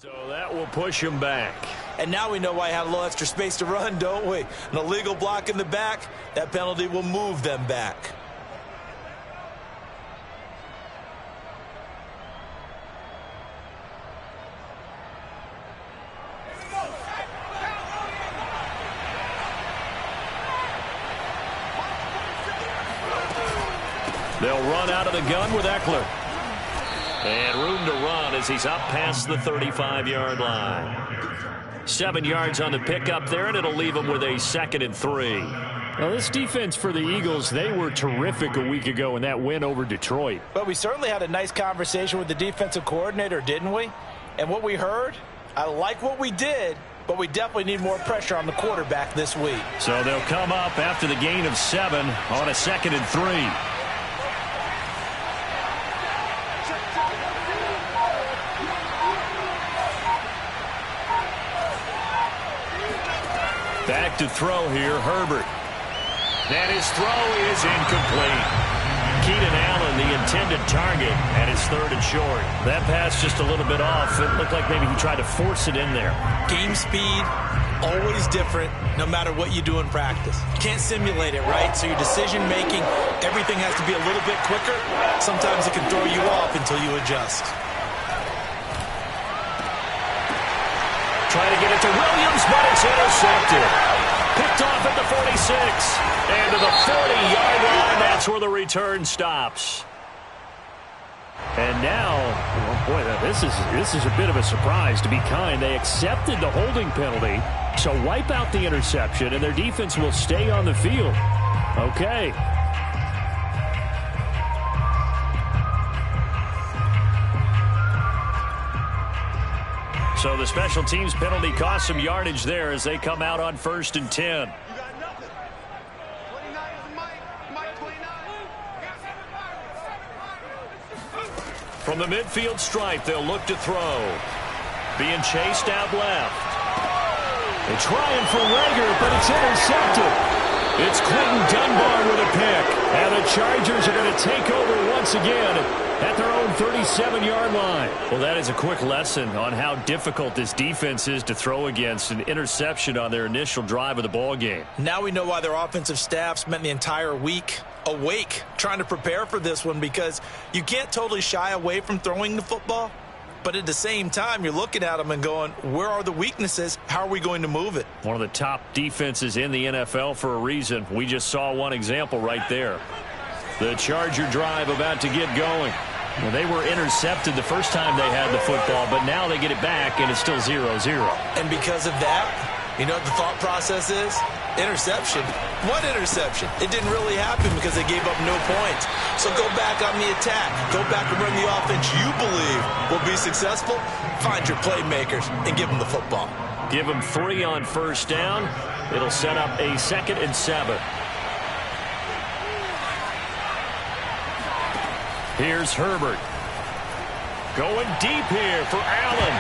So that will push him back. And now we know why he had a little extra space to run, don't we? An illegal block in the back, that penalty will move them back. They'll run out of the gun with Eckler. And room to run as he's up past the 35-yard line. 7 yards on the pickup there, and it'll leave him with a 2nd and 3. Now, this defense for the Eagles, they were terrific a week ago in that win over Detroit. But we certainly had a nice conversation with the defensive coordinator, didn't we? And what we heard, I like what we did, but we definitely need more pressure on the quarterback this week. So they'll come up after the gain of 7 on a 2nd and 3. Back to throw here, Herbert. And his throw is incomplete. Keenan Allen, the intended target, and his 3rd and short. That pass just a little bit off. It looked like maybe he tried to force it in there. Game speed, always different, no matter what you do in practice. You can't simulate it, right? So your decision-making, everything has to be a little bit quicker. Sometimes it can throw you off until you adjust. Trying to get it to Williams, but it's intercepted. Picked off at the 46. And to the 40-yard line, that's where the return stops. And now, oh boy, this is a bit of a surprise. To be kind, they accepted the holding penalty, so wipe out the interception, and their defense will stay on the field. Okay. So the special teams penalty cost some yardage there as they come out on 1st and 10. From the midfield stripe, they'll look to throw. Being chased out left. They're trying for Rager, but it's intercepted. It's Clinton Dunbar with a pick. And the Chargers are going to take over once again at their own 37-yard line. Well, that is a quick lesson on how difficult this defense is to throw against. An interception on their initial drive of the ball game. Now we know why their offensive staff spent the entire week awake trying to prepare for this one, because you can't totally shy away from throwing the football. But at the same time, you're looking at them and going, where are the weaknesses? How are we going to move it? One of the top defenses in the NFL for a reason. We just saw one example right there. The Charger drive about to get going. Well, they were intercepted the first time they had the football, but now they get it back, and it's still 0-0. And because of that, you know what the thought process is? Interception. What interception? It didn't really happen because they gave up no points. So go back on the attack. Go back and run the offense you believe will be successful. Find your playmakers and give them the football. Give them 3 on 1st down. It'll set up a 2nd and 7. Here's Herbert. Going deep here for Allen.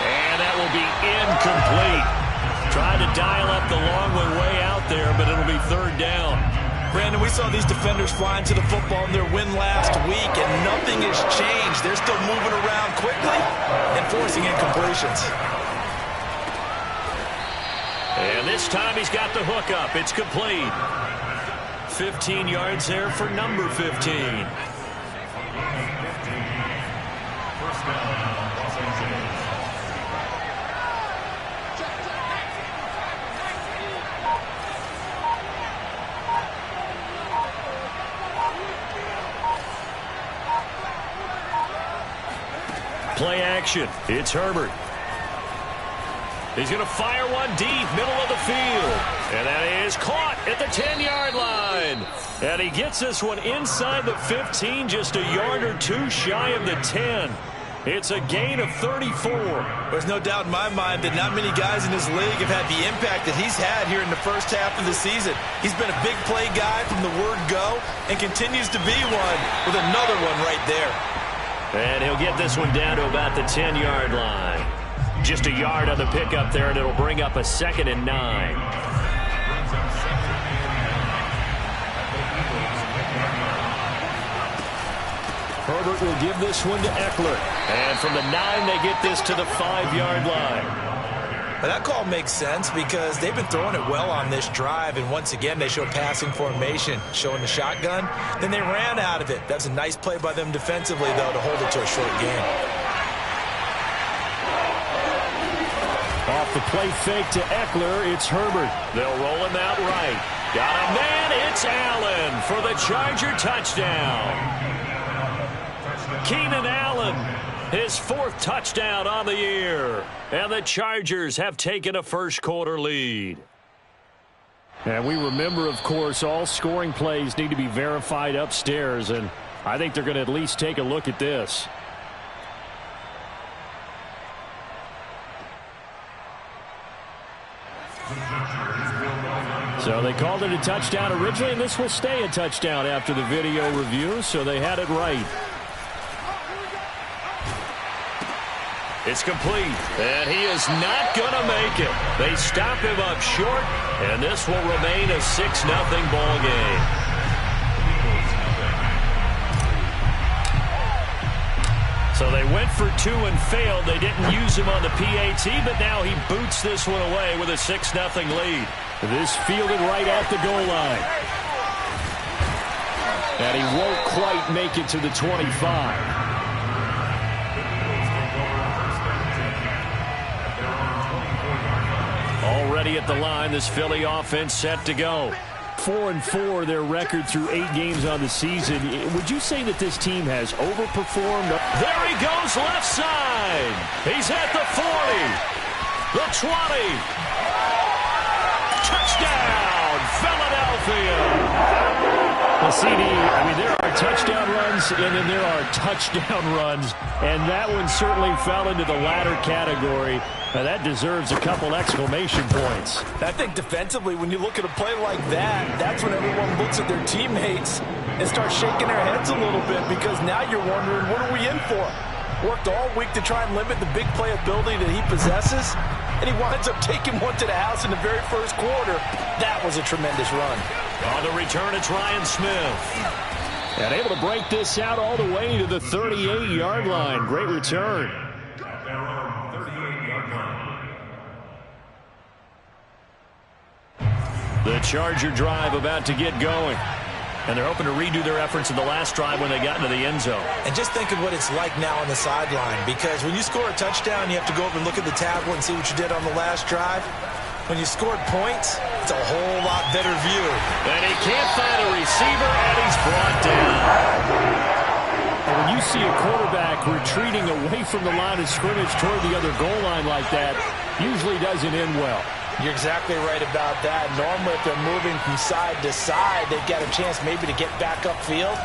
And that will be incomplete. Tried to dial up the long one way out there, but it'll be 3rd down. Brandon, we saw these defenders flying to the football in their win last week, and nothing has changed. They're still moving around quickly and forcing incompletions. And this time he's got the hook up. It's complete. 15 yards there for number 15. Play action. It's Herbert. He's going to fire one deep, middle of the field. And that is caught at the 10-yard line. And he gets this one inside the 15, just a yard or two shy of the 10. It's a gain of 34. There's no doubt in my mind that not many guys in this league have had the impact that he's had here in the first half of the season. He's been a big play guy from the word go and continues to be one with another one right there. And he'll get this one down to about the 10-yard line. Just a yard on the pickup there, and it'll bring up a 2nd and 9. Herbert will give this one to Eckler. And from the 9, they get this to the 5-yard line. But that call makes sense because they've been throwing it well on this drive, and once again they show passing formation, showing the shotgun. Then they ran out of it. That's a nice play by them defensively, though, to hold it to a short game. Off the play fake to Eckler, it's Herbert. They'll roll him out right. Got a man, it's Allen for the Charger touchdown. Keenan Allen, his 4th touchdown on the year. And the Chargers have taken a first-quarter lead. And we remember, of course, all scoring plays need to be verified upstairs, and I think they're going to at least take a look at this. So they called it a touchdown originally, and this will stay a touchdown after the video review, so they had it right. It's complete, and he is not going to make it. They stop him up short, and this will remain a 6-0 ball game. So they went for 2 and failed. They didn't use him on the PAT, but now he boots this one away with a 6-0 lead. This fielded right at the goal line. And he won't quite make it to the 25. Already at the line, this Philly offense set to go. 4-4, their record through 8 games on the season. Would you say that this team has overperformed? There he goes, left side. He's at the 40, the 20. Touchdown, Philadelphia. Well, CD, I mean, there are touchdown runs, and then there are touchdown runs, and that one certainly fell into the latter category. Now, that deserves a couple exclamation points. I think defensively, when you look at a play like that, that's when everyone looks at their teammates and starts shaking their heads a little bit, because now you're wondering, what are we in for? Worked all week to try and limit the big play ability that he possesses, and he winds up taking one to the house in the very first quarter. That was a tremendous run. On the return, it's Ryan Smith. And able to break this out all the way to the 38-yard line. Great return. The Charger drive about to get going. And they're hoping to redo their efforts in the last drive when they got into the end zone. And just think of what it's like now on the sideline, because when you score a touchdown, you have to go over and look at the tablet and see what you did on the last drive. When you scored points, it's a whole lot better view. And he can't find a receiver, and he's brought down. And when you see a quarterback retreating away from the line of scrimmage toward the other goal line like that, usually doesn't end well. You're exactly right about that. Normally, if they're moving from side to side, they've got a chance maybe to get back upfield.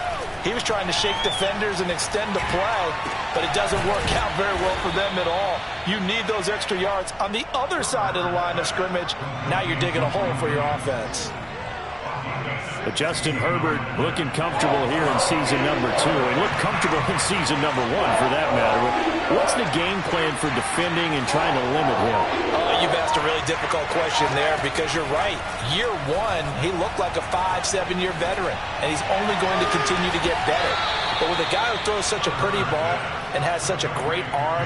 He was trying to shake defenders and extend the play, but it doesn't work out very well for them at all. You need those extra yards on the other side of the line of scrimmage. Now you're digging a hole for your offense. But Justin Herbert looking comfortable here in season number 2, and looked comfortable in season number 1 for that matter. What's the game plan for defending and trying to limit him? You've asked a really difficult question there, because you're right. Year 1, he looked like a 5-7-year veteran, and he's only going to continue to get better. But with a guy who throws such a pretty ball and has such a great arm,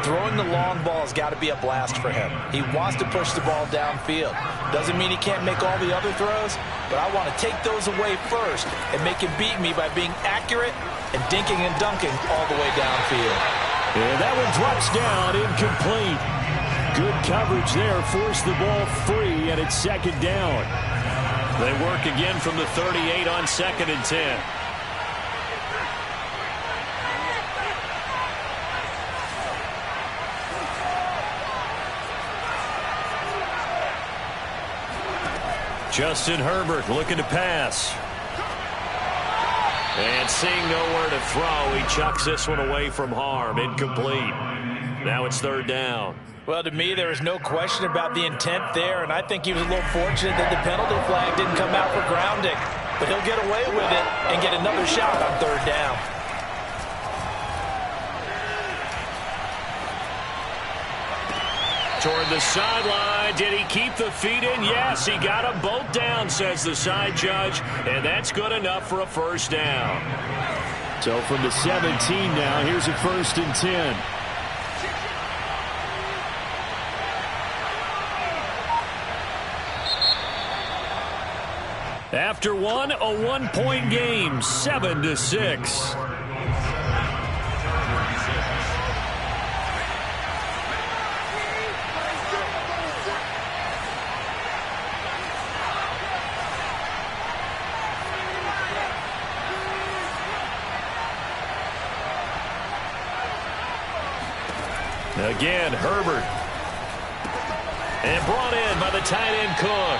throwing the long ball has got to be a blast for him. He wants to push the ball downfield. Doesn't mean he can't make all the other throws, but I want to take those away first and make him beat me by being accurate and dinking and dunking all the way downfield. And that one drops down, incomplete. Good coverage there, forced the ball free, and it's second down. They work again from the 38 on 2nd and 10. Justin Herbert looking to pass. And seeing nowhere to throw, he chucks this one away from harm. Incomplete. Now it's 3rd down. Well, to me, there is no question about the intent there, and I think he was a little fortunate that the penalty flag didn't come out for grounding. But he'll get away with it and get another shot on 3rd down. Toward the sideline. Did he keep the feet in? Yes, he got them both down, says the side judge, and that's good enough for a 1st down. So from the 17 now, here's a 1st and 10. After one, a 1-point game, 7-6. Again, Herbert. And brought in by the tight end Cook.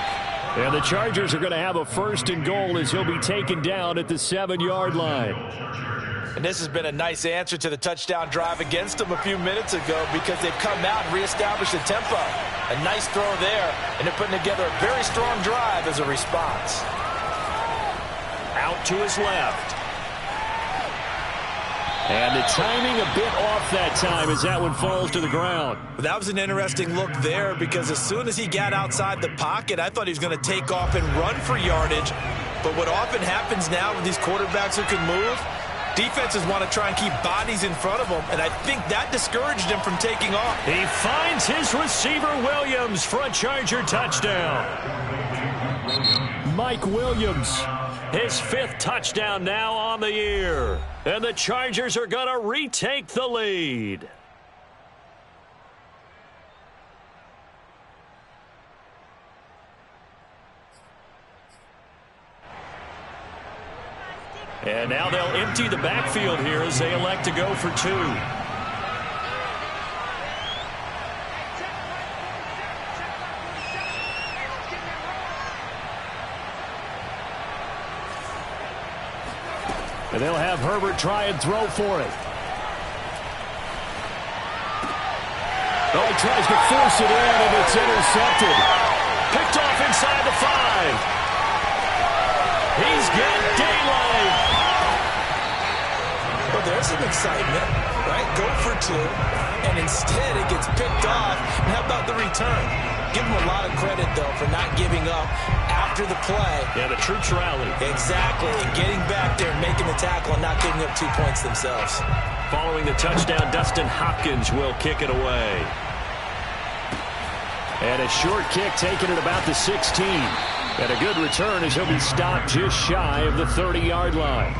And the Chargers are going to have a 1st and goal as he'll be taken down at the 7-yard line. And this has been a nice answer to the touchdown drive against them a few minutes ago because they've come out and reestablished the tempo. A nice throw there, and they're putting together a very strong drive as a response. Out to his left. And the timing a bit off that time as that one falls to the ground. That was an interesting look there because as soon as he got outside the pocket, I thought he was going to take off and run for yardage. But what often happens now with these quarterbacks who can move, defenses want to try and keep bodies in front of them, and I think that discouraged him from taking off. He finds his receiver Williams for a Charger touchdown. Mike Williams, his 5th touchdown now on the year. And the Chargers are going to retake the lead. And now they'll empty the backfield here as they elect to go for 2. And they'll have Herbert try and throw for it. Oh, he tries to force it in, and it's intercepted. Picked off inside the 5. He's got daylight. Well, there's some excitement, right? Go for 2, and instead it gets picked off. And how about the return? Give him a lot of credit, though, for not giving up after the play. Yeah, the troops rally. Exactly, and getting back there and making the tackle and not giving up 2 points themselves. Following the touchdown, Dustin Hopkins will kick it away. And a short kick taken at about the 16. And a good return as he'll be stopped just shy of the 30-yard line.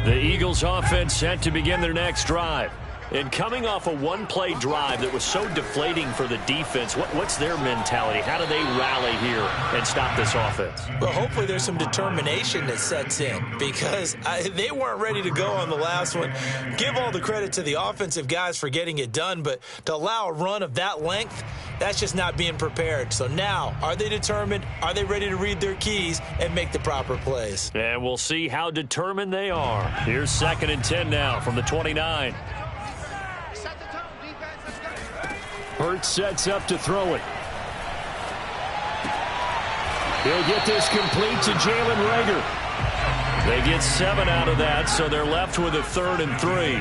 The Eagles offense set to begin their next drive. And coming off a one-play drive that was so deflating for the defense, what's their mentality? How do they rally here and stop this offense? Well, hopefully there's some determination that sets in because they weren't ready to go on the last one. Give all the credit to the offensive guys for getting it done, but to allow a run of that length, that's just not being prepared. So now, are they determined? Are they ready to read their keys and make the proper plays? And we'll see how determined they are. Here's 2nd and 10 now from the 29. Hurts sets up to throw it. He'll get this complete to Jalen Reagor. They get 7 out of that, so they're left with a 3rd and 3.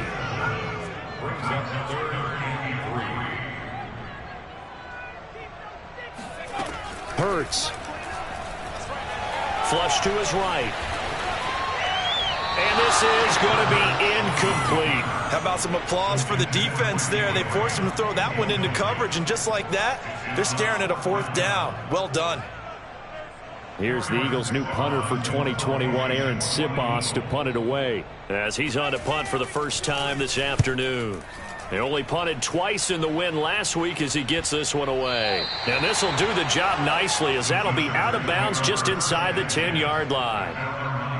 Hurts. Flush to his right. And this is going to be incomplete. How about some applause for the defense there? They forced him to throw that one into coverage, and just like that, they're staring at a 4th down. Well done. Here's the Eagles' new punter for 2021, Aaron Sipos, to punt it away, as he's on to punt for the first time this afternoon. They only punted twice in the win last week as he gets this one away. And this will do the job nicely as that'll be out of bounds just inside the 10-yard line.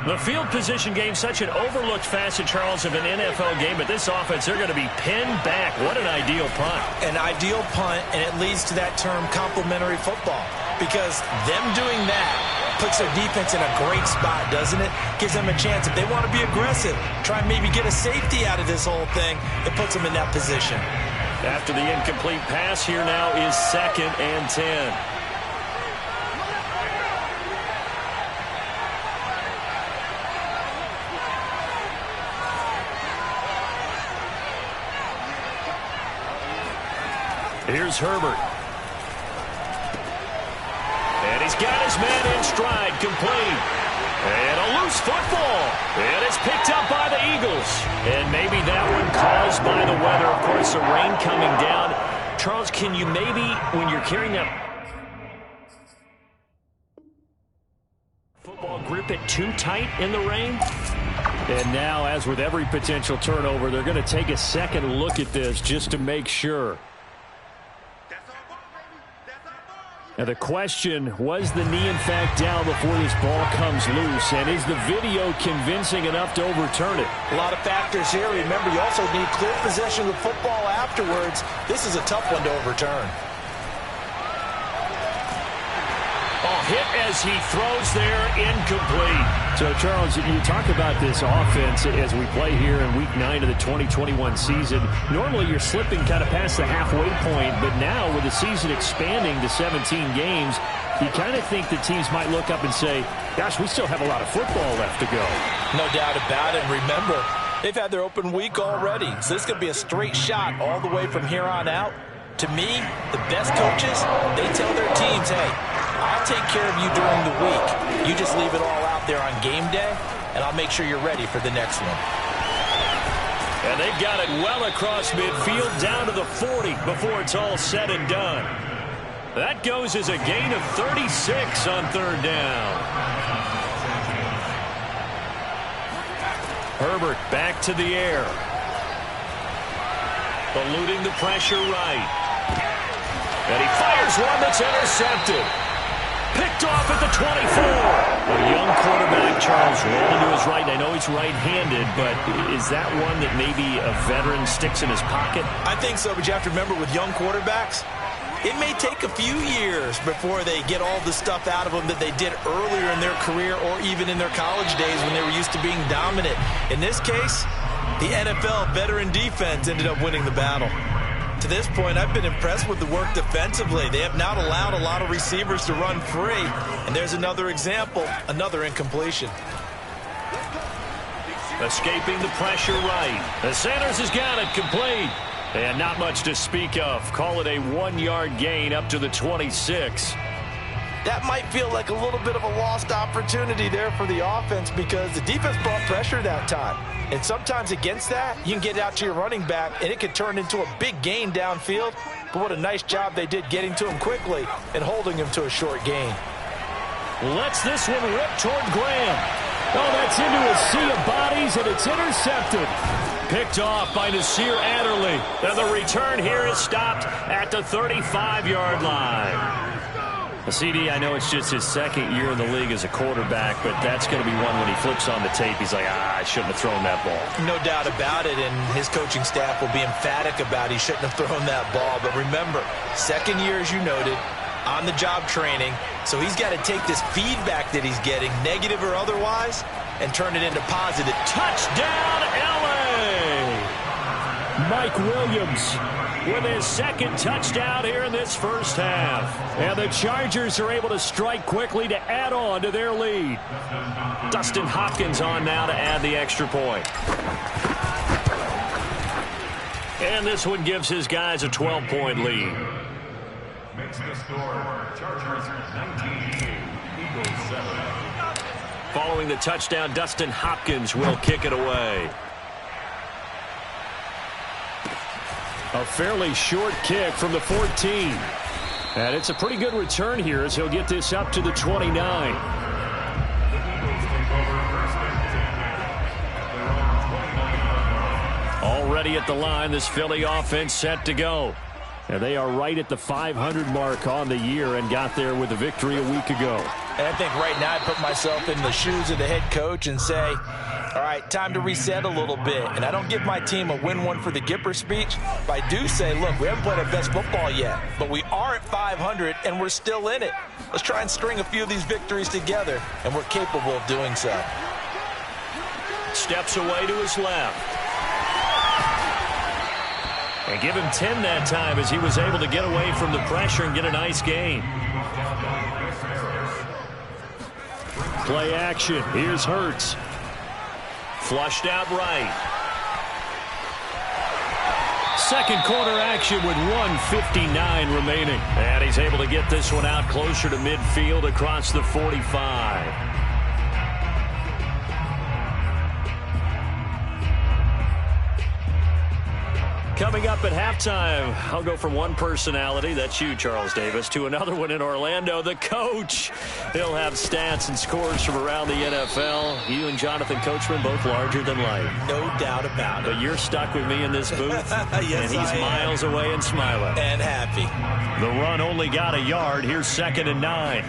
The field position game, such an overlooked facet, Charles, of an NFL game, but this offense, they're going to be pinned back. What an ideal punt. An ideal punt, and it leads to that term complementary football, because them doing that puts their defense in a great spot, doesn't it? Gives them a chance. If they want to be aggressive, try and maybe get a safety out of this whole thing, it puts them in that position. After the incomplete pass, here now is 2nd and 10. Here's Herbert. And he's got his man in stride, complete. And a loose football. And it's picked up by the Eagles. And maybe that one caused by the weather. Of course, the rain coming down. Charles, can you maybe, when you're carrying that football, grip it too tight in the rain? And now, as with every potential turnover, they're going to take a second look at this just to make sure. Now the question, was the knee in fact down before this ball comes loose? And is the video convincing enough to overturn it? A lot of factors here. Remember, you also need clear possession of the football afterwards. This is a tough one to overturn. Hit as he throws there, incomplete. So, Charles, you talk about this offense as we play here in Week 9 of the 2021 season. Normally, you're slipping kind of past the halfway point, but now with the season expanding to 17 games, you kind of think the teams might look up and say, gosh, we still have a lot of football left to go. No doubt about it. Remember, they've had their open week already, so this could be a straight shot all the way from here on out. To me, the best coaches, they tell their teams, hey, I'll take care of you during the week. You just leave it all out there on game day, and I'll make sure you're ready for the next one. And they've got it well across midfield down to the 40 before it's all said and done. That goes as a gain of 36 on third down. Herbert back to the air. Eluding the pressure right. And he fires one that's intercepted. Picked off at the 24. A young quarterback, Charles, rolling to his right. I know he's right-handed, but is that one that maybe a veteran sticks in his pocket? I think so, but you have to remember with young quarterbacks, it may take a few years before they get all the stuff out of them that they did earlier in their career or even in their college days when they were used to being dominant. In this case, the NFL veteran defense ended up winning the battle. To this point, I've been impressed with the work defensively. They have not allowed a lot of receivers to run free. And there's another example, another incompletion. Escaping the pressure right. The Sanders has got it complete. And not much to speak of. Call it a 1-yard gain up to the 26. That might feel like a little bit of a lost opportunity there for the offense because the defense brought pressure that time. And sometimes against that, you can get out to your running back, and it can turn into a big gain downfield. But what a nice job they did getting to him quickly and holding him to a short gain. Lets this one rip toward Graham. Oh, that's into a sea of bodies, and it's intercepted. Picked off by Nasir Adderley. And the return here is stopped at the 35-yard line. CD, I know it's just his second year in the league as a quarterback, but that's going to be one when he flips on the tape, he's like, I shouldn't have thrown that ball. No doubt about it, and his coaching staff will be emphatic about he shouldn't have thrown that ball. But remember, second year, as you noted, on-the-job training, so he's got to take this feedback that he's getting, negative or otherwise, and turn it into positive. Touchdown, L.A.! Mike Williams with his second touchdown here in this first half. And the Chargers are able to strike quickly to add on to their lead. Dustin Hopkins on now to add the extra point. And this one gives his guys a 12-point lead. Makes the score, Chargers 19, Eagles 7. Following the touchdown, Dustin Hopkins will kick it away. A fairly short kick from the 14. And it's a pretty good return here as he'll get this up to the 29. Already at the line, this Philly offense set to go. And they are right at the 500 mark on the year and got there with a victory a week ago. And I think right now I put myself in the shoes of the head coach and say, all right, time to reset a little bit. And I don't give my team a win one for the Gipper speech, but I do say, look, we haven't played our best football yet, but we are at 500 and we're still in it. Let's try and string a few of these victories together, and we're capable of doing so. Steps away to his left. And give him 10 that time as he was able to get away from the pressure and get a nice gain. Play action. Here's Hurts. Flushed out right. second quarter action with 1:59 remaining. And he's able to get this one out closer to midfield across the 45. Coming up at halftime, I'll go from one personality, that's you, Charles Davis, to another one in Orlando, the coach. He'll have stats and scores from around the NFL. You and Jonathan Coachman, both larger than life. No doubt about it. But you're stuck with me in this booth, yes, and he's miles away and smiling. And happy. The run only got a yard. Here's 2nd and 9.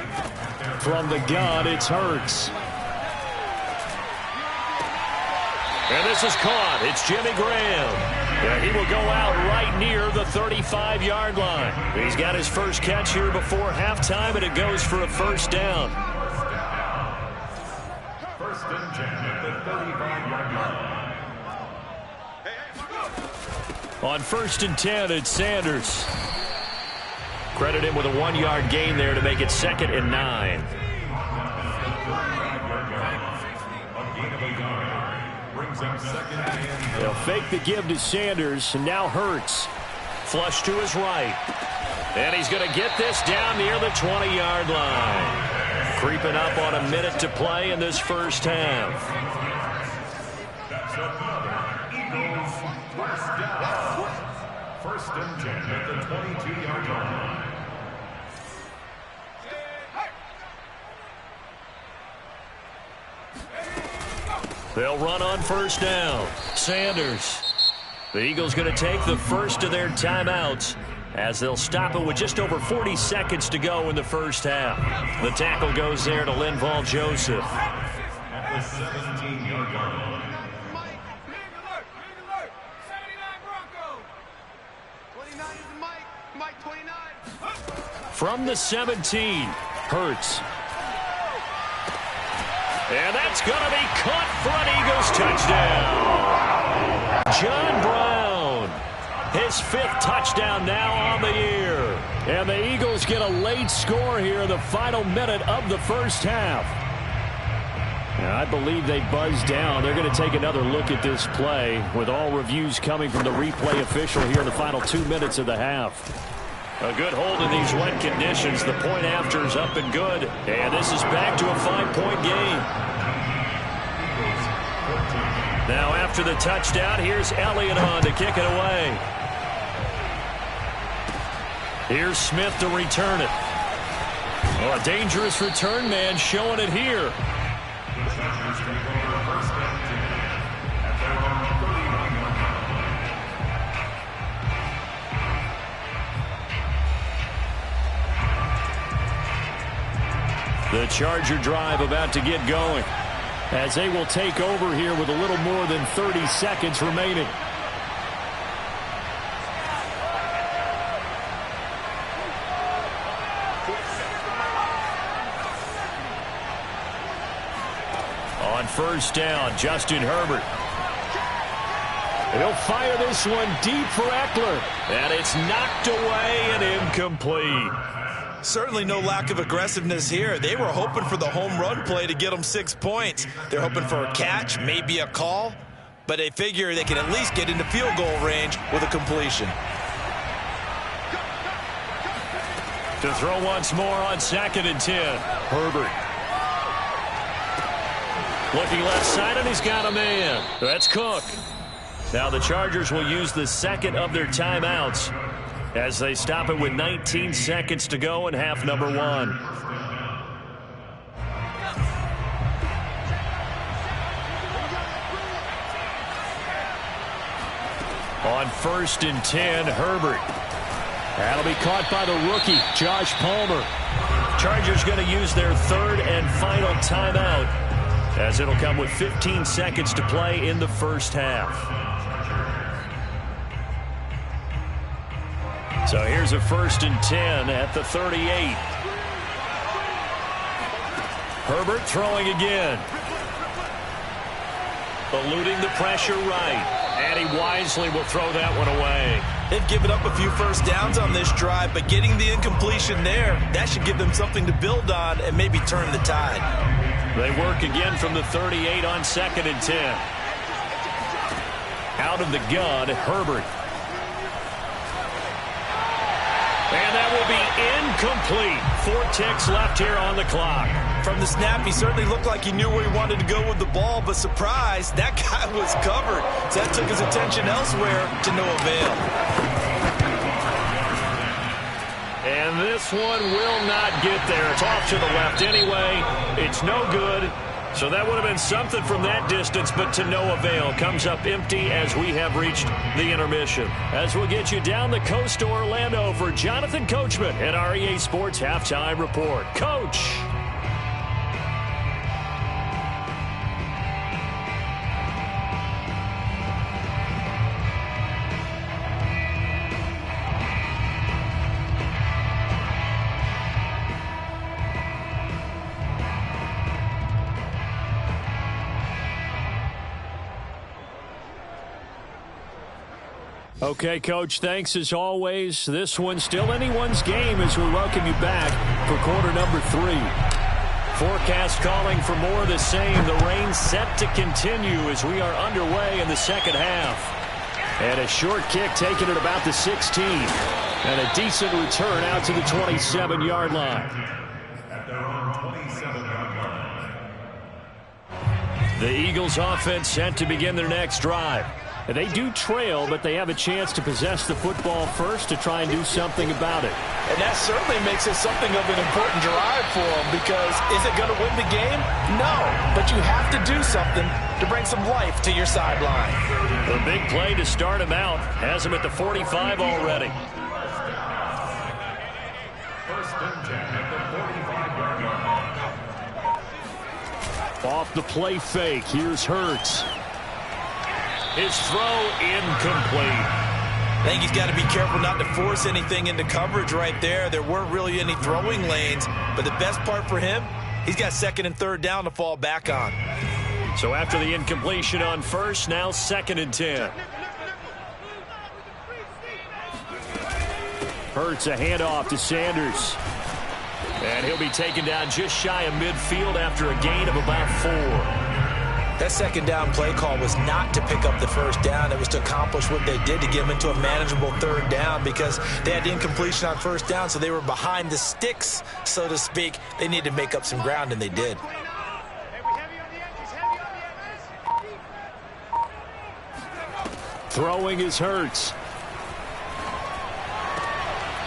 From the gun, it's Hurts. And this is caught. It's Jimmy Graham. Yeah, he will go out right near the 35-yard line. He's got his first catch here before halftime, and it goes for a first down. First and 10 at the 35-yard line. On 1st and 10, it's Sanders. Credit him with a 1-yard gain there to make it 2nd and 9. They'll fake the give to Sanders, and now Hurts. Flush to his right. And he's going to get this down near the 20-yard line. Creeping up on a minute to play in this first half. That's another Eagles first down. 1st and 10 at the 22-yard line. They'll run on first down. Sanders. The Eagles going to take the first of their timeouts as they'll stop it with just over 40 seconds to go in the first half. The tackle goes there to Linval Joseph. At the 17-yard line. From the 17, Hurts. And that's going to be caught for an Eagles touchdown. John Brown, his 5th touchdown now on the year. And the Eagles get a late score here in the final minute of the first half. And I believe they buzzed down. They're going to take another look at this play with all reviews coming from the replay official here in the final 2 minutes of the half. A good hold in these wet conditions. The point after is up and good. And this is back to a 5-point game. Now after the touchdown, here's Elliott on to kick it away. Here's Smith to return it. Oh, a dangerous return man showing it here. The Charger drive about to get going as they will take over here with a little more than 30 seconds remaining. On first down, Justin Herbert. He'll fire this one deep for Eckler. And it's knocked away and incomplete. Certainly no lack of aggressiveness here. They were hoping for the home run play to get them 6 points. They're hoping for a catch, maybe a call, but they figure they can at least get into field goal range with a completion. To throw once more on 2nd and 10. Herbert. Looking left side, and he's got a man. That's Cook. Now the Chargers will use the second of their timeouts as they stop it with 19 seconds to go in half number 1. On 1st and 10, Herbert. That'll be caught by the rookie, Josh Palmer. Chargers going to use their 3rd and final timeout as it'll come with 15 seconds to play in the first half. So here's a 1st and 10 at the 38. Herbert throwing again. Eluding the pressure right. And he wisely will throw that one away. They've given up a few first downs on this drive, but getting the incompletion there, that should give them something to build on and maybe turn the tide. They work again from the 38 on 2nd and 10. Out of the gun, Herbert. And that will be incomplete. 4 ticks left here on the clock. From the snap, he certainly looked like he knew where he wanted to go with the ball, but surprise, that guy was covered. So that took his attention elsewhere to no avail. And this one will not get there. It's off to the left anyway. It's no good. So that would have been something from that distance, but to no avail. Comes up empty as we have reached the intermission. As we'll get you down the coast to Orlando for Jonathan Coachman at our EA Sports Halftime Report. Coach. Okay, Coach, thanks as always. This one's still anyone's game as we welcome you back for quarter number 3. Forecast calling for more of the same. The rain set to continue as we are underway in the second half. And a short kick taken at about the 16. And a decent return out to the 27-yard line. At their own 27-yard line. The Eagles offense set to begin their next drive. And they do trail, but they have a chance to possess the football first to try and do something about it. And that certainly makes it something of an important drive for them, because is it going to win the game? No, but you have to do something to bring some life to your sideline. The big play to start him out has him at the 45 already. First and 10 at the 45-yard line. Off the play fake, here's Hurts. His throw incomplete. I think he's got to be careful not to force anything into coverage right there. There weren't really any throwing lanes, but the best part for him, he's got 2nd and 3rd down to fall back on. So after the incompletion on first, now 2nd and 10. Hurts a handoff to Sanders. And he'll be taken down just shy of midfield after a gain of about 4. That 2nd down play call was not to pick up the 1st down. It was to accomplish what they did to get them into a manageable 3rd down, because they had incompletion on 1st down, so they were behind the sticks, so to speak. They needed to make up some ground, and they did. Throwing is Hurts.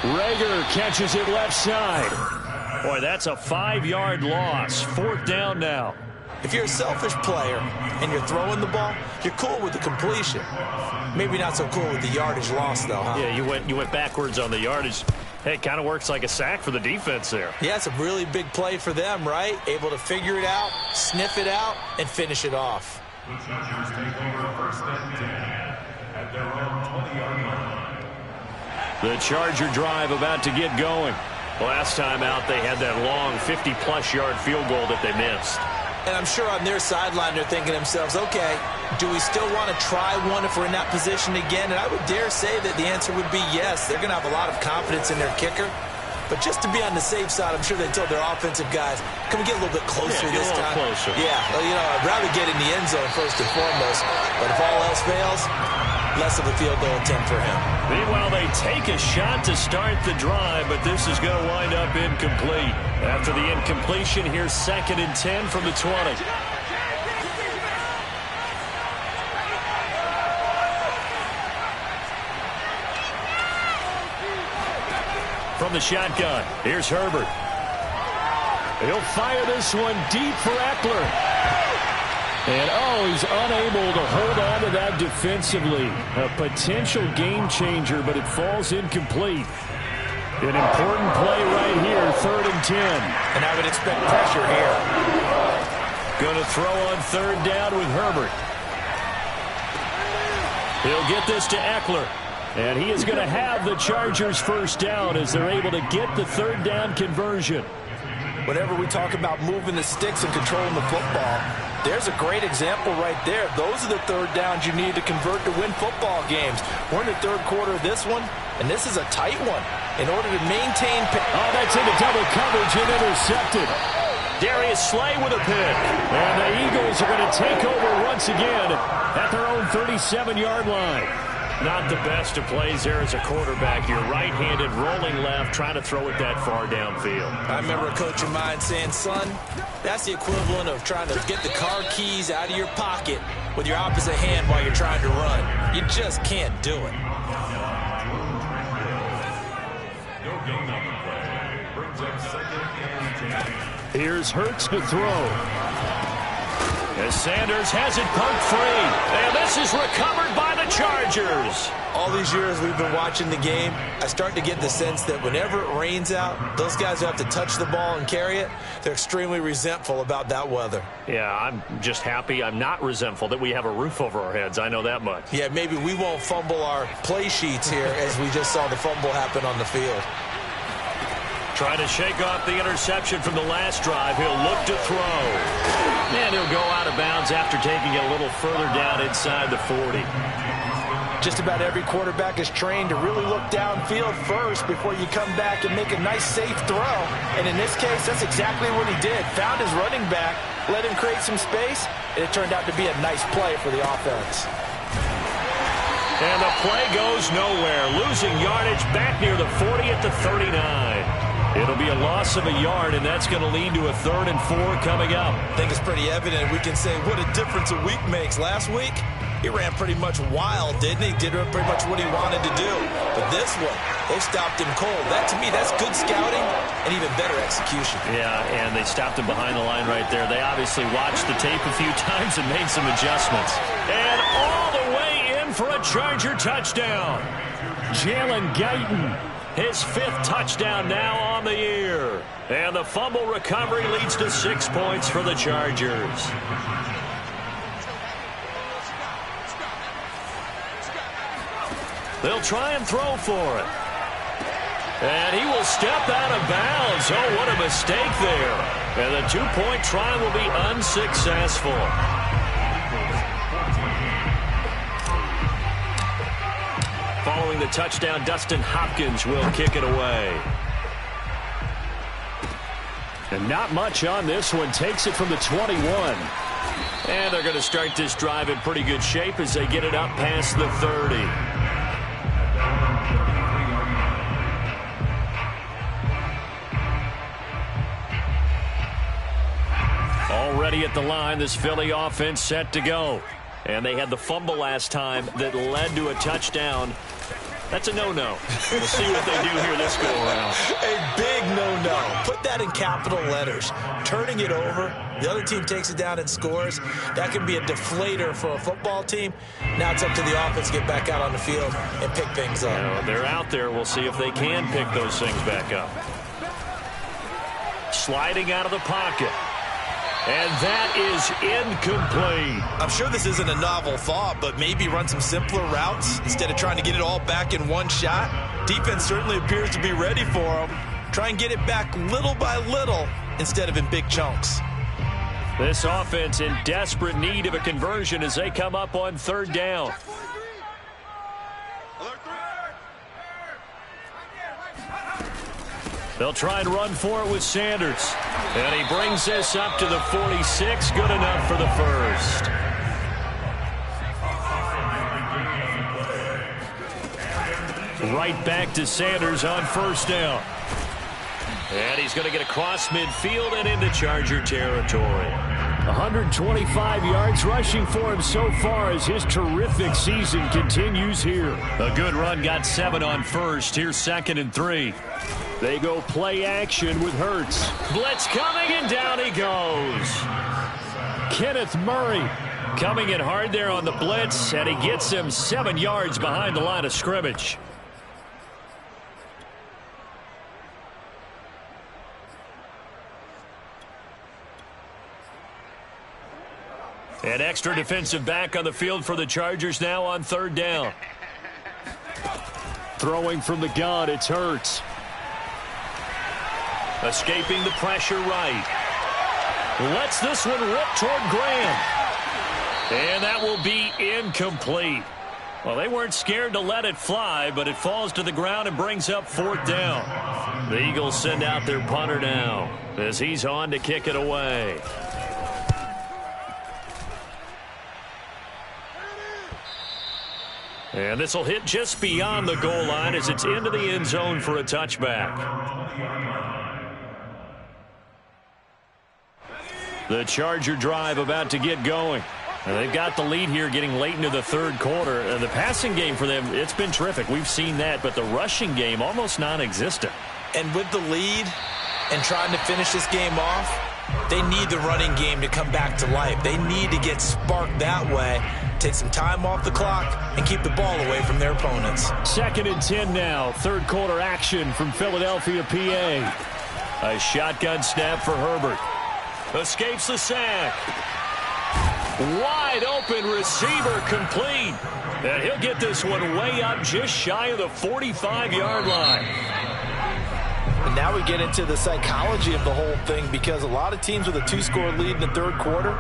Reagor catches it left side. Boy, that's a 5-yard loss. 4th down now. If you're a selfish player and you're throwing the ball, you're cool with the completion. Maybe not so cool with the yardage loss, though, huh? Yeah, you went backwards on the yardage. Hey, it kind of works like a sack for the defense there. Yeah, it's a really big play for them, right? Able to figure it out, sniff it out, and finish it off. The Chargers take over 1st and 10 at their own 20-yard line. The Charger drive about to get going. Last time out, they had that long 50-plus yard field goal that they missed. And I'm sure on their sideline they're thinking to themselves, okay, do we still want to try one if we're in that position again? And I would dare say that the answer would be yes. They're going to have a lot of confidence in their kicker. But just to be on the safe side, I'm sure they told their offensive guys, can we get a little bit closer this time? Closer. Yeah, well, I'd rather get in the end zone first and foremost. But if all else fails, less of a field goal attempt for him. Meanwhile, they take a shot to start the drive, but this is going to wind up incomplete. After the incompletion, here's 2nd and 10 from the 20. From the shotgun, here's Herbert. He'll fire this one deep for Eckler. And, he's unable to hold on to that defensively. A potential game changer, but it falls incomplete. An important play right here, 3rd and 10. And I would expect pressure here. Going to throw on 3rd down with Herbert. He'll get this to Eckler. And he is going to have the Chargers 1st down as they're able to get the 3rd down conversion. Whenever we talk about moving the sticks and controlling the football, there's a great example right there. Those are the 3rd downs you need to convert to win football games. We're in the 3rd quarter of this one, and this is a tight one. In order to maintain... that's into double coverage and intercepted. Darius Slay with a pick. And the Eagles are going to take over once again at their own 37-yard line. Not the best of plays there as a quarterback. You're right-handed, rolling left, trying to throw it that far downfield. I remember a coach of mine saying, son, that's the equivalent of trying to get the car keys out of your pocket with your opposite hand while you're trying to run. You just can't do it. No gain on the play. Brings up second and 10. Here's Hurts to throw. As Sanders has it poked free. And this is recovered by the Chargers. All these years we've been watching the game, I start to get the sense that whenever it rains out, those guys who have to touch the ball and carry it, they're extremely resentful about that weather. Yeah, I'm just happy I'm not resentful that we have a roof over our heads. I know that much. Yeah, maybe we won't fumble our play sheets here as we just saw the fumble happen on the field. Trying to shake off the interception from the last drive. He'll look to throw. And he'll go out of bounds after taking it a little further down inside the 40. Just about every quarterback is trained to really look downfield first before you come back and make a nice, safe throw. And in this case, that's exactly what he did. Found his running back, let him create some space, and it turned out to be a nice play for the offense. And the play goes nowhere. Losing yardage back near the 40 at the 39. It'll be a loss of a yard, and that's going to lead to a 3rd and 4 coming up. I think it's pretty evident. We can say what a difference a week makes. Last week, he ran pretty much wild, didn't he? Did pretty much what he wanted to do. But this one, they stopped him cold. That, to me, that's good scouting and even better execution. Yeah, and they stopped him behind the line right there. They obviously watched the tape a few times and made some adjustments. And all the way in for a Charger touchdown. Jalen Guyton. His 5th touchdown now on the year. And the fumble recovery leads to 6 points for the Chargers. They'll try and throw for it. And he will step out of bounds. Oh, what a mistake there. And the 2-point try will be unsuccessful. Following the touchdown, Dustin Hopkins will kick it away. And not much on this one. Takes it from the 21. And they're going to start this drive in pretty good shape as they get it up past the 30. Already at the line, this Philly offense set to go. And they had the fumble last time that led to a touchdown. That's a no-no. We'll see what they do here this go-around. A big no-no. Put that in capital letters. Turning it over, the other team takes it down and scores. That can be a deflator for a football team. Now it's up to the offense to get back out on the field and pick things up. You know, they're out there. We'll see if they can pick those things back up. Sliding out of the pocket. And that is incomplete. I'm sure this isn't a novel thought, but maybe run some simpler routes instead of trying to get it all back in one shot. Defense certainly appears to be ready for them. Try and get it back little by little instead of in big chunks. This offense in desperate need of a conversion as they come up on 3rd down. They'll try and run for it with Sanders. And he brings this up to the 46. Good enough for the first. Right back to Sanders on 1st down. And he's going to get across midfield and into Charger territory. 125 yards rushing for him so far as his terrific season continues here. A good run, got 7 on 1st. Here's 2nd and 3. They go play action with Hurts. Blitz coming, and down he goes. Kenneth Murray coming in hard there on the blitz, and he gets him 7 yards behind the line of scrimmage. An extra defensive back on the field for the Chargers now on 3rd down. Throwing from the gun, it's Hurts. Escaping the pressure right. Lets this one rip toward Graham. And that will be incomplete. Well, they weren't scared to let it fly, but it falls to the ground and brings up 4th down. The Eagles send out their punter now as he's on to kick it away. And this will hit just beyond the goal line as it's into the end zone for a touchback. The Charger drive about to get going. And they've got the lead here getting late into the third quarter. The passing game for them, it's been terrific. We've seen that, but the rushing game almost non-existent. And with the lead and trying to finish this game off, they need the running game to come back to life. They need to get sparked that way, take some time off the clock, and keep the ball away from their opponents. 2nd and 10 now. Third quarter action from Philadelphia, PA. A shotgun snap for Herbert. Escapes the sack. Wide open receiver complete. And he'll get this one way up just shy of the 45-yard line. And now we get into the psychology of the whole thing, because a lot of teams with a 2-score lead in the third quarter,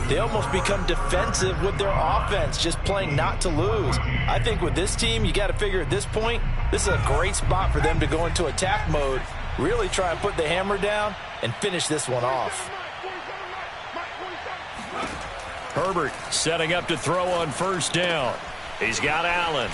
they almost become defensive with their offense, just playing not to lose. I think with this team, you got to figure at this point, this is a great spot for them to go into attack mode, really try and put the hammer down and finish this one off. Herbert setting up to throw on first down. He's got Allen.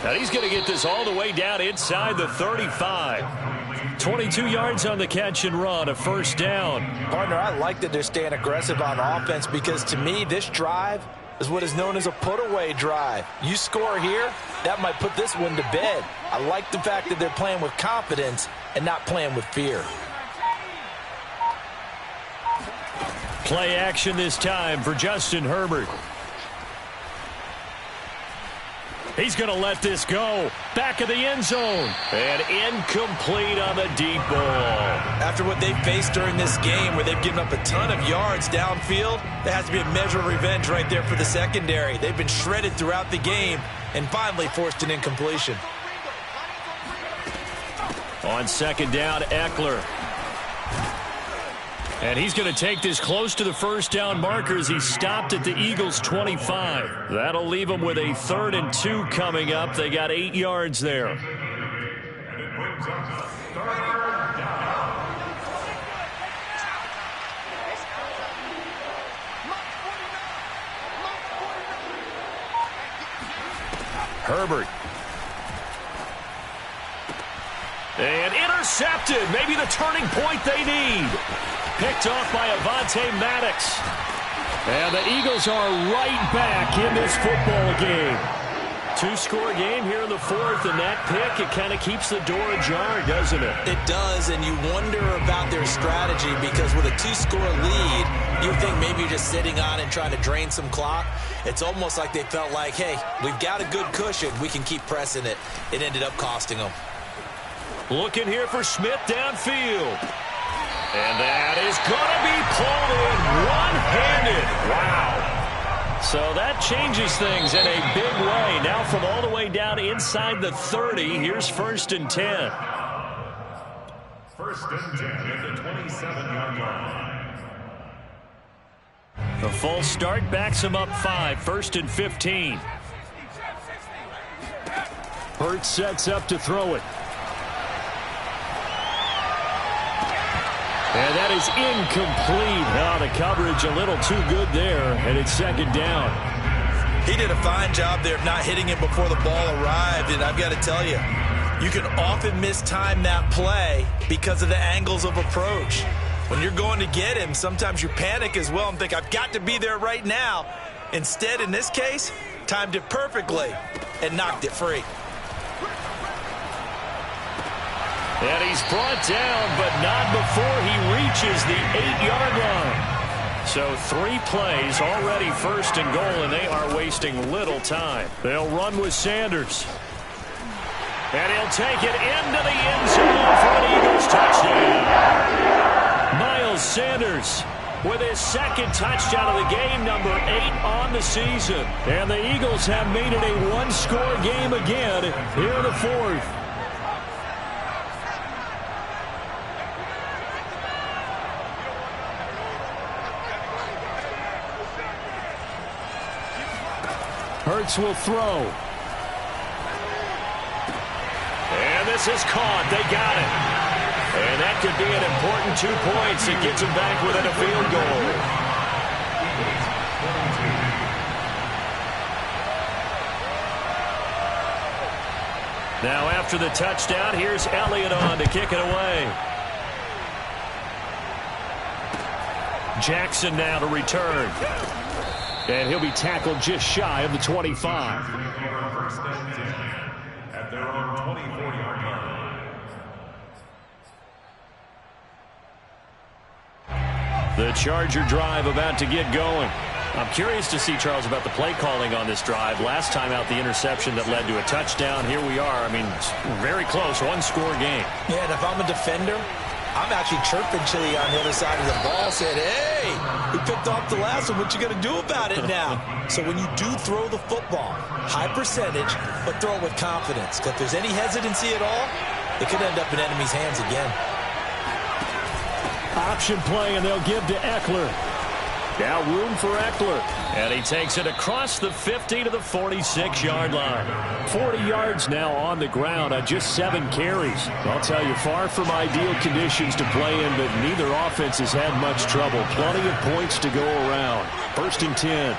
And he's going to get this all the way down inside the 35. 22 yards on the catch and run, a first down. Partner, I like that they're staying aggressive on offense, because to me, this drive is what is known as a put-away drive. You score here, that might put this one to bed. I like the fact that they're playing with confidence and not playing with fear. Play action this time for Justin Herbert. He's going to let this go. Back of the end zone. And incomplete on the deep ball. After what they've faced during this game, where they've given up a ton of yards downfield, there has to be a measure of revenge right there for the secondary. They've been shredded throughout the game and finally forced an incompletion. On second down, Eckler. And he's going to take this close to the first down marker as he stopped at the Eagles' 25. That'll leave them with a 3rd and 2 coming up. They got 8 yards there. And it brings us 3rd down. Herbert. And intercepted. Maybe the turning point they need. Picked off by Avonte Maddox. And the Eagles are right back in this football game. 2-score game here in the 4th, and that pick, it kind of keeps the door ajar, doesn't it? It does, and you wonder about their strategy, because with a 2-score lead, you think maybe you're just sitting on and trying to drain some clock. It's almost like they felt like, hey, we've got a good cushion. We can keep pressing it. It ended up costing them. Looking here for Smith downfield. And that is going to be pulled in one-handed. Wow. So that changes things in a big way. Now from all the way down inside the 30, here's 1st and 10. 1st and 10 at the 27-yard line. The false start backs him up 5. 1st and 15. Hurts sets up to throw it. And that is incomplete. Oh, the coverage a little too good there, and it's 2nd down. He did a fine job there of not hitting him before the ball arrived, and I've got to tell you, you can often mistime that play because of the angles of approach. When you're going to get him, sometimes you panic as well and think, I've got to be there right now. Instead, in this case, timed it perfectly and knocked it free. And he's brought down, but not before he reaches the 8-yard line. So 3 plays, already 1st and goal, and they are wasting little time. They'll run with Sanders. And he'll take it into the end zone for an Eagles touchdown. Miles Sanders with his 2nd touchdown of the game, number 8 on the season. And the Eagles have made it a 1-score game again here in the 4th. Hurts will throw. And this is caught. They got it. And that could be an important 2 points. It gets them back within a field goal. Now after the touchdown, here's Elliott on to kick it away. Jackson now to return. And he'll be tackled just shy of the 25. First and 10 at their own 24-yard line. The Charger drive about to get going. I'm curious to see, Charles, about the play calling on this drive. Last time out, the interception that led to a touchdown. Here we are. I mean, very close, one-score game. Yeah, and if I'm a defender, I'm actually chirping Chili on the other side of the ball, saying, hey, we picked off the last one. What you going to do about it now? So when you do throw the football, high percentage, but throw it with confidence. Because if there's any hesitancy at all, it could end up in enemy's hands again. Option play, and they'll give to Eckler. Now room for Eckler. And he takes it across the 50 to the 46-yard line. 40 yards now on the ground on just 7 carries. I'll tell you, far from ideal conditions to play in, but neither offense has had much trouble. Plenty of points to go around. 1st and 10.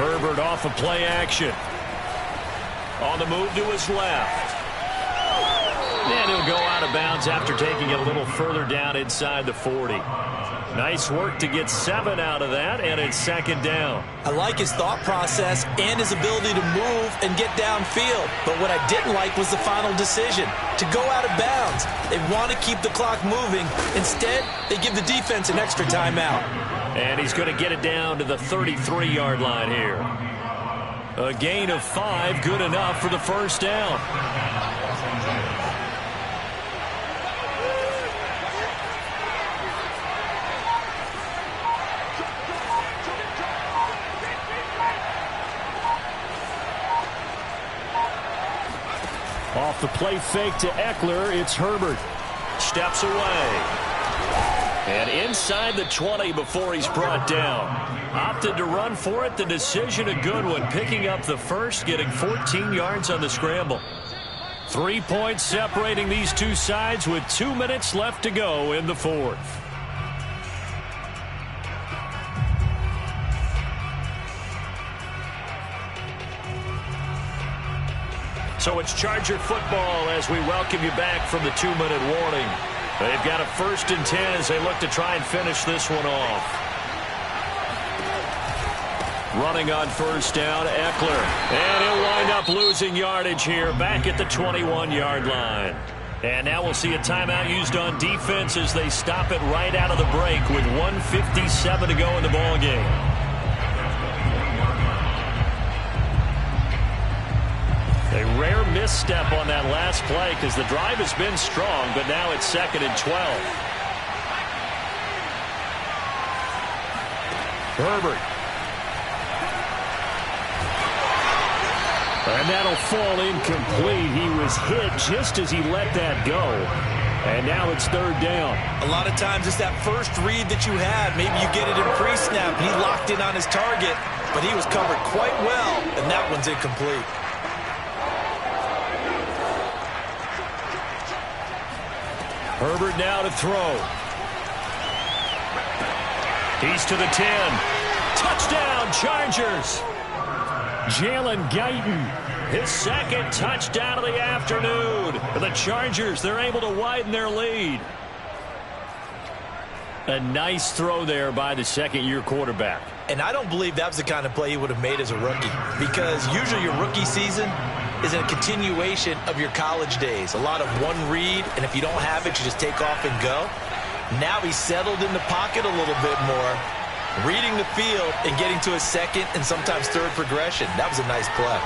Herbert off of play action. On the move to his left. And he'll go out of bounds after taking it a little further down inside the 40. Nice work to get 7 out of that, and it's 2nd down. I like his thought process and his ability to move and get downfield. But what I didn't like was the final decision, to go out of bounds. They want to keep the clock moving. Instead, they give the defense an extra timeout. And he's going to get it down to the 33-yard line here. A gain of 5, good enough for the 1st down. Off the play fake to Eckler, it's Herbert. Steps away. And inside the 20 before he's brought down. Opted to run for it. The decision a good one. Picking up the first, getting 14 yards on the scramble. 3 points separating these two sides with 2 minutes left to go in the 4th. So it's Charger football as we welcome you back from the 2-minute warning. They've got a 1st and 10 as they look to try and finish this one off. Running on 1st down, Eckler. And he'll wind up losing yardage here back at the 21-yard line. And now we'll see a timeout used on defense as they stop it right out of the break with 1:57 to go in the ballgame. A rare misstep on that last play because the drive has been strong, but now it's 2nd and 12. Herbert. And that'll fall incomplete. He was hit just as he let that go. And now it's 3rd down. A lot of times it's that first read that you had. Maybe you get it in pre-snap, and he locked in on his target, but he was covered quite well, and that one's incomplete. Herbert now to throw. He's to the 10. Touchdown, Chargers. Jalen Guyton, his 2nd touchdown of the afternoon. The Chargers, they're able to widen their lead. A nice throw there by the 2nd-year quarterback. And I don't believe that was the kind of play he would have made as a rookie, because usually your rookie season is a continuation of your college days. A lot of one read, and if you don't have it, you just take off and go. Now he's settled in the pocket a little bit more, reading the field and getting to his 2nd and sometimes 3rd progression. That was a nice play.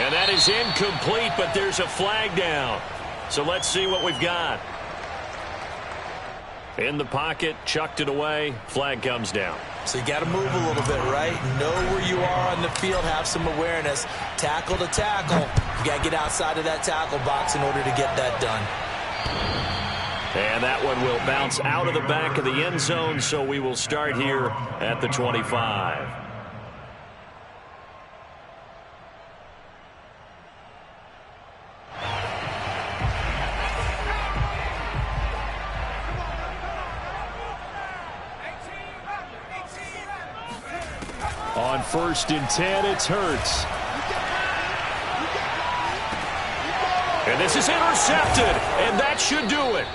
And that is incomplete, but there's a flag down. So let's see what we've got. In the pocket, chucked it away, flag comes down. So you got to move a little bit, right? Know where you are on the field, have some awareness. Tackle to tackle. You got to get outside of that tackle box in order to get that done. And that one will bounce out of the back of the end zone, so we will start here at the 25. first and 10, it's Hurts. And this is intercepted, and that should do it.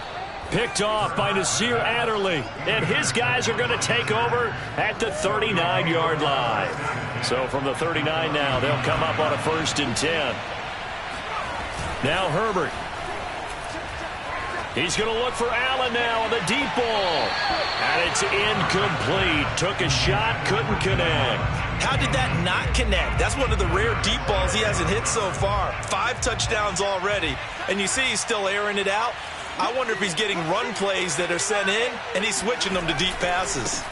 Picked off by Nasir Adderley, and his guys are going to take over at the 39-yard line. So from the 39 now, they'll come up on a first and 10. Now Herbert. He's going to look for Allen now on the deep ball. And it's incomplete. Took a shot, couldn't connect. How did that not connect? That's one of the rare deep balls he hasn't hit so far. 5 touchdowns already. And you see he's still airing it out. I wonder if he's getting run plays that are sent in, and he's switching them to deep passes.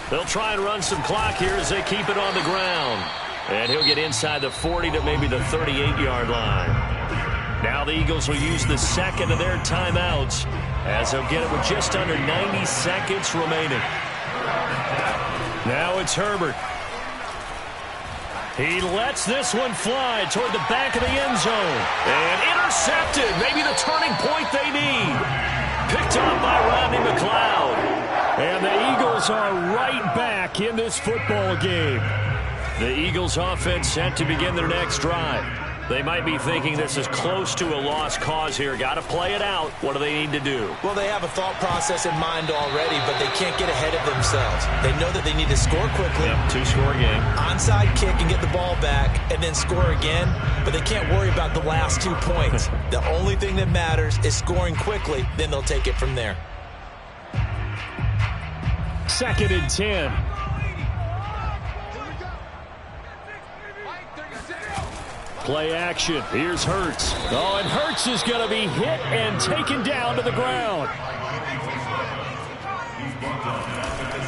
They'll try and run some clock here as they keep it on the ground. And he'll get inside the 40 to maybe the 38-yard line. Now the Eagles will use the second of their timeouts as they'll get it with just under 90 seconds remaining. Now it's Herbert. He lets this one fly toward the back of the end zone. And intercepted. Maybe the turning point they need. Picked up by Rodney McLeod. And the Eagles are right back in this football game. The Eagles offense set to begin their next drive. They might be thinking this is close to a lost cause here. Got to play it out. What do they need to do? Well, they have a thought process in mind already, but they can't get ahead of themselves. They know that they need to score quickly. Yep, 2-score game. Onside kick and get the ball back and then score again, but they can't worry about the last 2 points. The only thing that matters is scoring quickly, then they'll take it from there. Second and 10. Play action. Here's Hurts. Oh, and Hurts is going to be hit and taken down to the ground.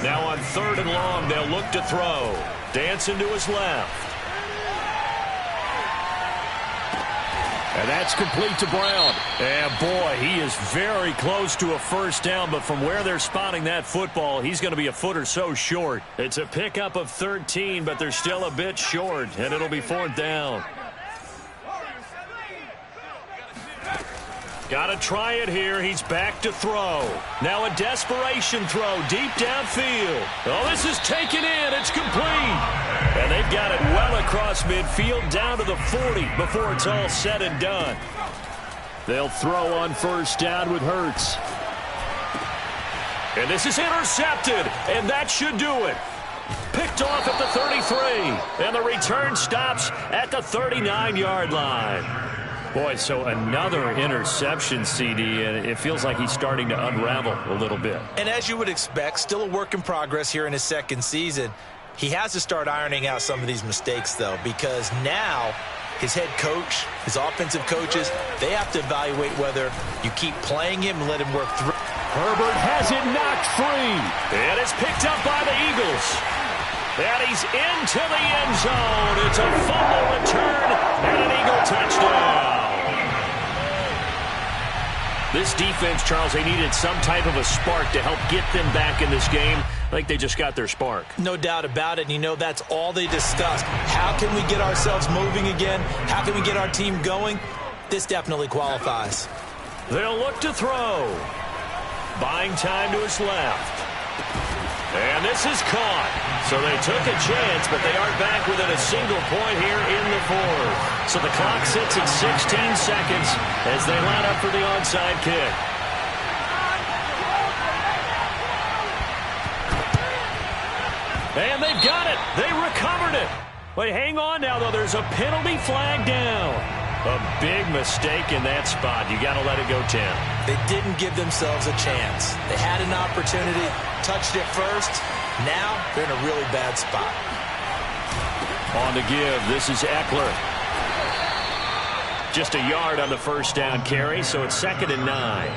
Now on 3rd and long, they'll look to throw. Dancing to his left. And that's complete to Brown. And, boy, he is very close to a first down, but from where they're spotting that football, he's going to be a foot or so short. It's a pickup of 13, but they're still a bit short, and it'll be 4th down. Got to try it here. He's back to throw. Now a desperation throw deep downfield. Oh, this is taken in. It's complete. And they've got it well across midfield down to the 40 before it's all said and done. They'll throw on first down with Hurts. And this is intercepted, and that should do it. Picked off at the 33, and the return stops at the 39-yard line. Boy, so another interception, CD, and it feels like he's starting to unravel a little bit. And as you would expect, still a work in progress here in his second season. He has to start ironing out some of these mistakes, though, because now his head coach, his offensive coaches, they have to evaluate whether you keep playing him and let him work through. Herbert has it knocked free. And it's picked up by the Eagles. And he's into the end zone. It's a fumble return and an Eagle touchdown. This defense, Charles, they needed some type of a spark to help get them back in this game. I think they just got their spark. No doubt about it. And you know, that's all they discussed. How can we get ourselves moving again? How can we get our team going? This definitely qualifies. They'll look to throw. Buying time to his left. And this is caught. So they took a chance, but they aren't back within a single point here in the 4th. So the clock sits at 16 seconds as they line up for the onside kick. And they've got it. They recovered it. But hang on now, though. There's a penalty flag down. A big mistake in that spot. You got to let it go 10. They didn't give themselves a chance. They had an opportunity, touched it first. Now they're in a really bad spot. On to give. This is Eckler. Just a yard on the first down carry, so it's 2nd and 9.